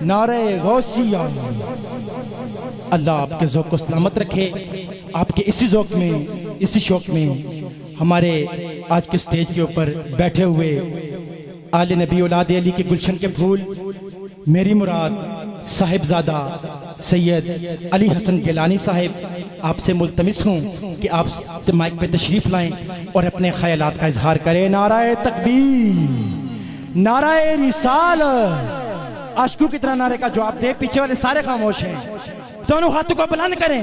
نعرہ غوثیہ۔ اللہ آپ کے ذوق کو سلامت رکھے، آپ کے اسی ذوق میں، اسی شوق میں ہمارے آج کے سٹیج کے اوپر بیٹھے ہوئے آل نبی اولاد علی کے گلشن کے پھول، میری مراد صاحبزادہ سید علی حسن گیلانی صاحب، آپ سے ملتمس ہوں کہ آپ مائک پہ تشریف لائیں اور اپنے خیالات کا اظہار کریں۔ نعرہ تکبیر، نعرہ رسالت، عاشقوں کی طرح نعرے کا جواب دے۔ پیچھے والے سارے خاموش ہیں، دونوں ہاتھوں کو بلند کریں۔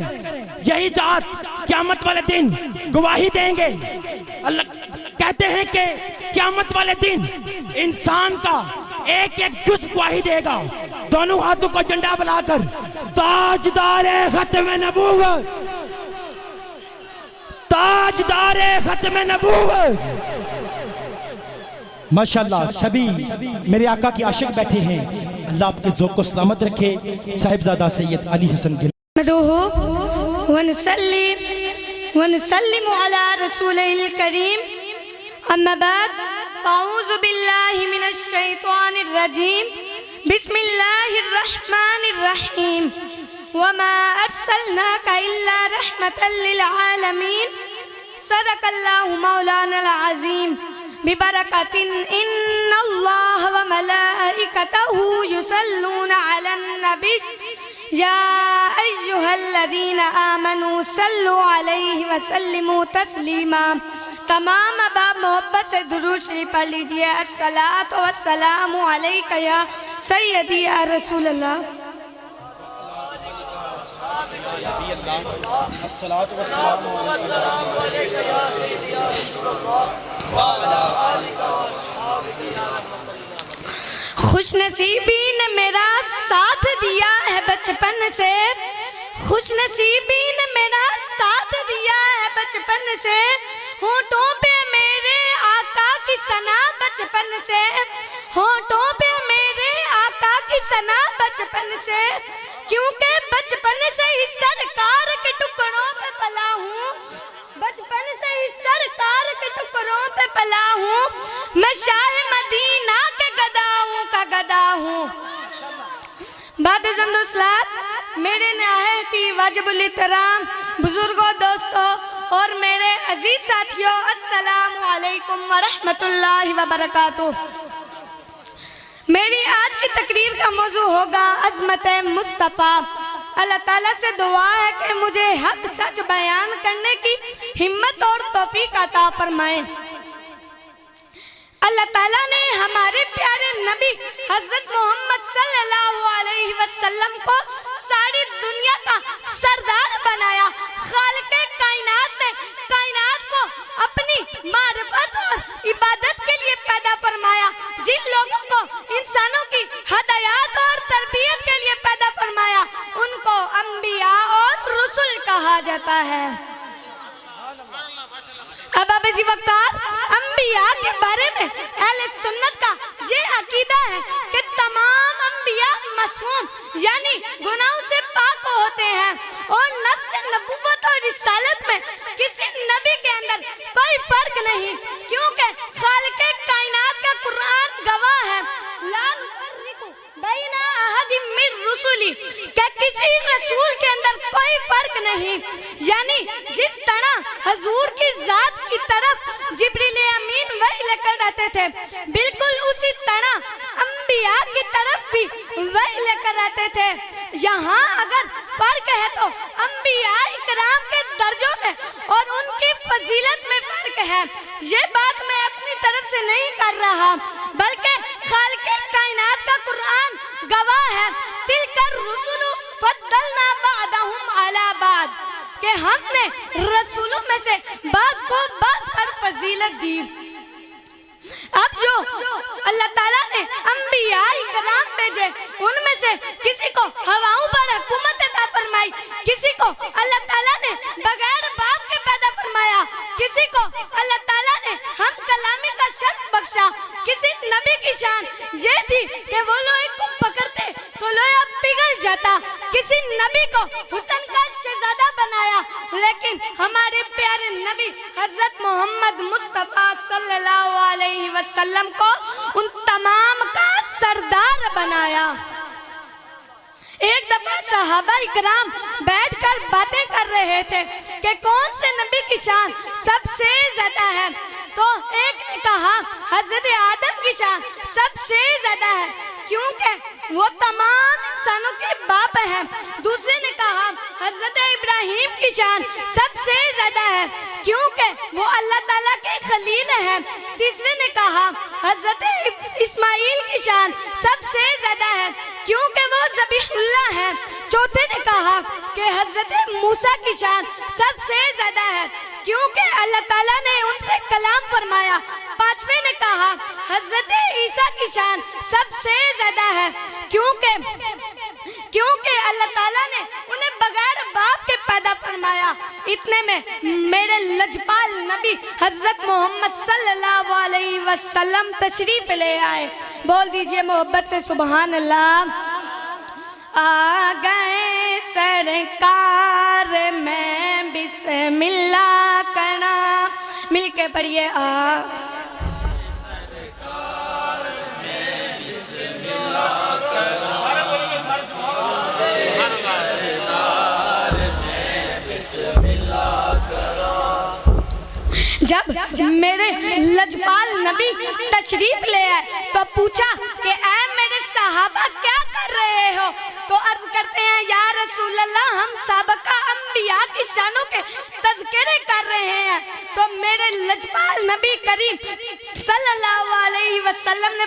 یہی ذات قیامت والے دن گواہی دیں گے۔ اللہ کہتے ہیں کہ قیامت والے دن انسان کا ایک ایک جز گواہی دے گا۔ دونوں ہاتھوں کو جھنڈا بلا کر تاجدار ختم نبوت، تاجدار ختم نبوت۔ ماشاءاللہ سبھی میرے آقا کی عاشق بیٹھے ہیں، اللہ آپ کے ذوق کو سلامت رکھے۔ صاحبزادہ سید علی حسن گیلانی۔ ونسلم على رسوله الكريم اما بعد اعوذ بالله من الشيطان الرجيم بسم الله الرحمن الرحيم وما ارسلناك الا رحمة للعالمين صدق الله مولانا العظيم ببركة ان الله وملائكته يصلون على النبي یا ایہا الذین آمنوا صلوا علیہ وسلموا تسلیما۔ تمام ابا محبت سے درود شریف پڑھ لیجئے۔ الصلاۃ والسلام علیک یا سیدی یا رسول اللہ۔ خوش نصیبی نے میرا ساتھ دیا ہے بچپن سے، خوش نصیبی نے میرا ساتھ دیا ہے بچپن سے، ہونٹوں پہ میرے آقا کی ثنا بچپن سے، ہونٹوں پہ میرے آقا کی ثنا بچپن سے، کیونکہ بچپن سے ہی سرکار کے ٹکڑوں پہ پلا ہوں، بچپن سے ہی سرکار کے ٹکڑوں پہ پلا ہوں، میں شاہ مدینہ کے گداؤں کا گدا ہوں۔ بعد زمد اسلات میرے نہایتی واجب الاحترام بزرگوں، دوستوں اور میرے عزیز ساتھیوں، السلام علیکم ورحمت اللہ وبرکاتہ۔ میری آج کی تقریر کا موضوع ہوگا عظمت مصطفیٰ۔ اللہ تعالیٰ سے دعا ہے کہ مجھے حق سچ بیان کرنے کی ہمت اور توفیق عطا فرمائے۔ اللہ تعالیٰ نے ہمارے پیارے نبی حضرت محمد صلی اللہ علیہ وسلم کو ساری دنیا کا سردار بنایا۔ خالق کائنات نے کائنات کو اپنی معرفت اور عبادت کے لیے پیدا فرمایا۔ جن لوگوں کو انسانوں کی ہدایات اور تربیت کے لیے پیدا فرمایا ان کو انبیاء اور رسول کہا جاتا ہے۔ اب جی وقار انبیاء کے بارے میں اہل سنت کا یہ عقیدہ ہے کہ تمام انبیاء معصوم یعنی گناہوں سے پاک ہوتے ہیں اور نفس نبوت اور رسالت میں کسی نبی کے اندر کوئی فرق نہیں، کیونکہ خالق کائنات کا قرآن گواہ ہے لا نفرق بین احد من رسلی، کہ کسی رسول کے اندر کوئی فرق نہیں، یعنی جس طرح حضور کی ذات کی طرف جبریل امین وحی لے کر رہتے تھے، بالکل اسی طرح انبیاء کی طرف بھی وحی لے کر رہتے تھے۔ یہاں اگر فرق ہے تو انبیاء اکرام کے درجوں میں اور ان کی فضیلت میں فرق ہے۔ یہ بات میں اپنی طرف سے نہیں کر رہا بلکہ خالق کائنات کا قرآن گواہ ہے تلک الرسل فضلنا بعضهم علی بعض، کہ ہم نے رسولوں میں سے بعض کو بعض پر فضیلت دی۔ اب جو اللہ تعالیٰ نے انبیاء اکرام بھیجے ان میں سے کسی کو ہواؤں پر حکومت عطا فرمائی، کسی کو اللہ تعالیٰ نے بغیر باپ کے پیدا فرمایا، کسی کو اللہ تعالیٰ نے ہم کلامی کا شرف بخشا۔ کسی نبی کی شان یہ تھی کہ وہ لوہے کو پکڑتے تو لوہا پگھل جاتا، کسی نبی کو حسن کا شہزادہ بنایا، لیکن ہمارے پیارے نبی حضرت محمد مصطفیٰ صلی اللہ علیہ وسلم کو ان تمام کا سردار بنایا۔ एक दफा सहाबा इकराम बैठकर बातें कर रहे थे कि कौन से नबी की शान सबसे ज्यादा है। तो एक ने कहा हजरत आदम की शान सबसे ज्यादा है क्योंकि वो तमाम इंसानों के बाप हैं। दूसरे ने कहा हजरत इब्राहिम की शान सबसे ज्यादा है क्योंकि वो अल्लाह ताला के खलील हैं। तीसरे ने कहा हजरत इस्माइल की शान सबसे ज्यादा है क्योंकि वो ज़बीहुल्लाह है। चौथे ने कहा कि हजरत मूसा की शान सबसे ज्यादा है क्योंकि अल्लाह ताला ने उनसे कलाम फरमाया। पांचवें ने कहा हजरत ईसा की शान सबसे ज्यादा है क्योंकि अल्लाह ताला ने उन्हें बगैर बाप के पैदा फरमाया। इतने में मेरे लजपाल नबी हजरत मोहम्मद सल्लल्लाहु अलैहि वसल्लम तशरीफ ले आए। बोल दीजिए मोहब्बत से सुभान अल्लाह। आ गए सरकार में बिस्मिल्लाह करना, मिलके पढ़िए आ जब मेरे लजपाल नबी तशरीफ ले आए तो पूछा कि ऐ मेरे सहाबा क्या कर रहे हो। तो अर्ज करते हैं या रसूल अल्लाह हम साबका अंबिया की शानों के तज़किरे कर रहे हैं। तो मेरे लजपाल नबी करीम सल्लल्लाहु अलैहि वसल्लम ने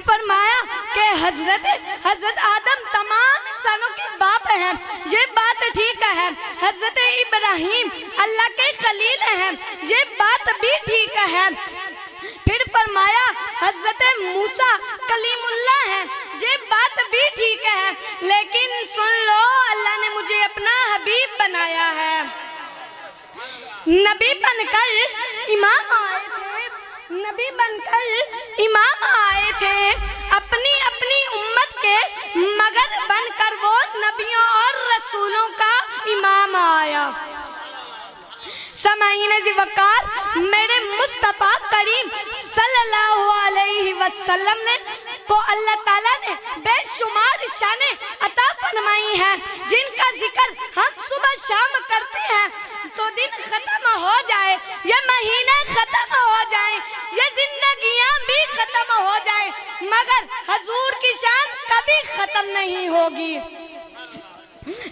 फरमाया कि हजरत आदम तमाम इंसानों के बाप हैं, ये बात ठीक है। हजरत इब्राहिम अल्लाह के खलील हैं, ये बात भी ठीक है। फिर फरमाया हजरत मूसा कलीमुल्लाह है, ये बात भी ठीक है। लेकिन सुन लो अल्लाह ने मुझे अपना हबीब बनाया है। नबी बनकर इमाम आए थे अपनी अपनी उम्मत के, मगर बनकर वो नबियों और रसूलों का इमाम आया। समाईन जी वकार मेरे मुस्तफा करीम सल्लल्लाहु अलैहि वसल्लम ने तो अल्लाह ताला ने बेशुमार शाने अता फरमाई हैं, जिनका जिक्र हम सुबह शाम करते हैं तो दिन खत्म हो जाए, ये महीने खत्म हो जाए, ये जिंदगियां भी खत्म हो जाए, मगर हजूर की शान कभी खत्म नहीं होगी।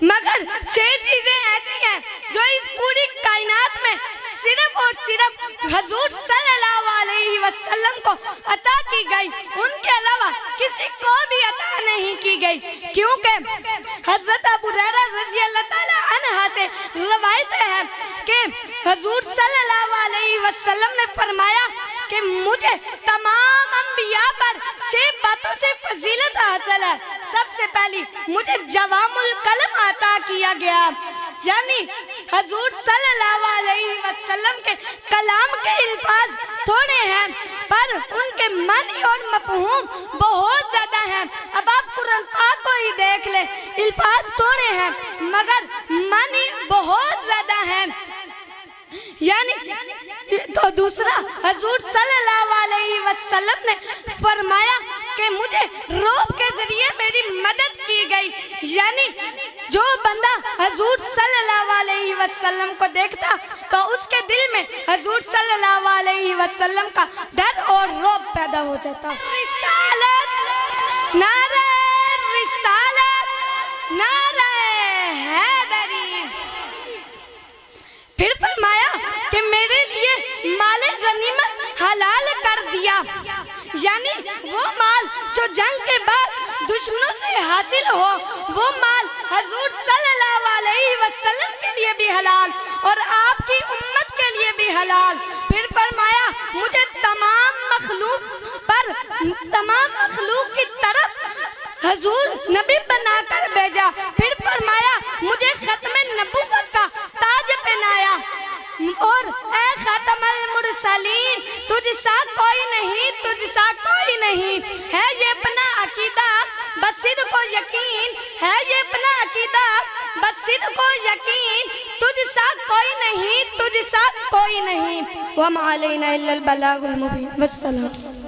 मगर 6 चीजें ऐसी हैं जो इस पूरी कायनात में सिर्फ और सिर्फ हजूर सल्लल्लाहु अलैहि वसल्लम को अता की गई, उनके अलावा किसी को भी अता नहीं की गई। क्योंकि हजरत अबू हुरैरा रज़ी अल्लाह ताला अन्हा से रवायत है कि हजूर सल्लल्लाहु अलैहि वसल्लम ने फरमाया कि मुझे तमाम अंबिया पर 6 बातों से फजीलत हासिल है। सबसे पहली मुझे जवामुल कलम अता किया गया, यानी हजूर सल्लल्लाहु अलैहि वसल्लम के कलाम के अल्फाज थोड़े हैं पर उनके मानी और मफहूम बहुत ज्यादा हैं। अब आप कुरान पाक को ही देख ले, अल्फाज थोड़े हैं मगर मानी बहुत ज्यादा हैं। यानी तो दूसरा हजूर सल्लल्लाहु अलैहि वसल्लम ने फरमाया कि मुझे रोब के जरिए मेरी मदद की गई, यानी जो बंदा हजूर सल्लल्लाहु अलैहि वसल्लम को देखता तो उसके दिल में हजूर सल्लल्लाहु अलैहि वसल्लम का डर और रोब पैदा हो जाता। रिसालत नारे रिसालत नारे हैदरी। फिर फरमाया कि मेरे लिए माले गनीमत हलाल कर दिया, यानी वो माल जो जंग के बाद दुश्मनों से हासिल हो, वो माल हजूर सल्लल्लाहु अलैहि वसल्लम के लिए भी हलाल और आपकी उम्मत के लिए भी हलाल। फिर फरमाया मुझे तमाम मखलूक की तरफ हजूर नबी बनाकर भेजा। फिर फरमाया मुझे खत्मे नबुव्वत का ताज पहनाया और ए खातमुल मुरसलीन तुझसा कोई नहीं, तुझसा कोई नहीं है ये अपना अकीदा, बस सिद्क़ को यकीन है ये अपना अकीदा, बस सिद्क़ को यकीन तुझसा कोई नहीं, तुझसा कोई नहीं। वमा अलैना इल्लल बलागुल मुबीन। वस्सलाम।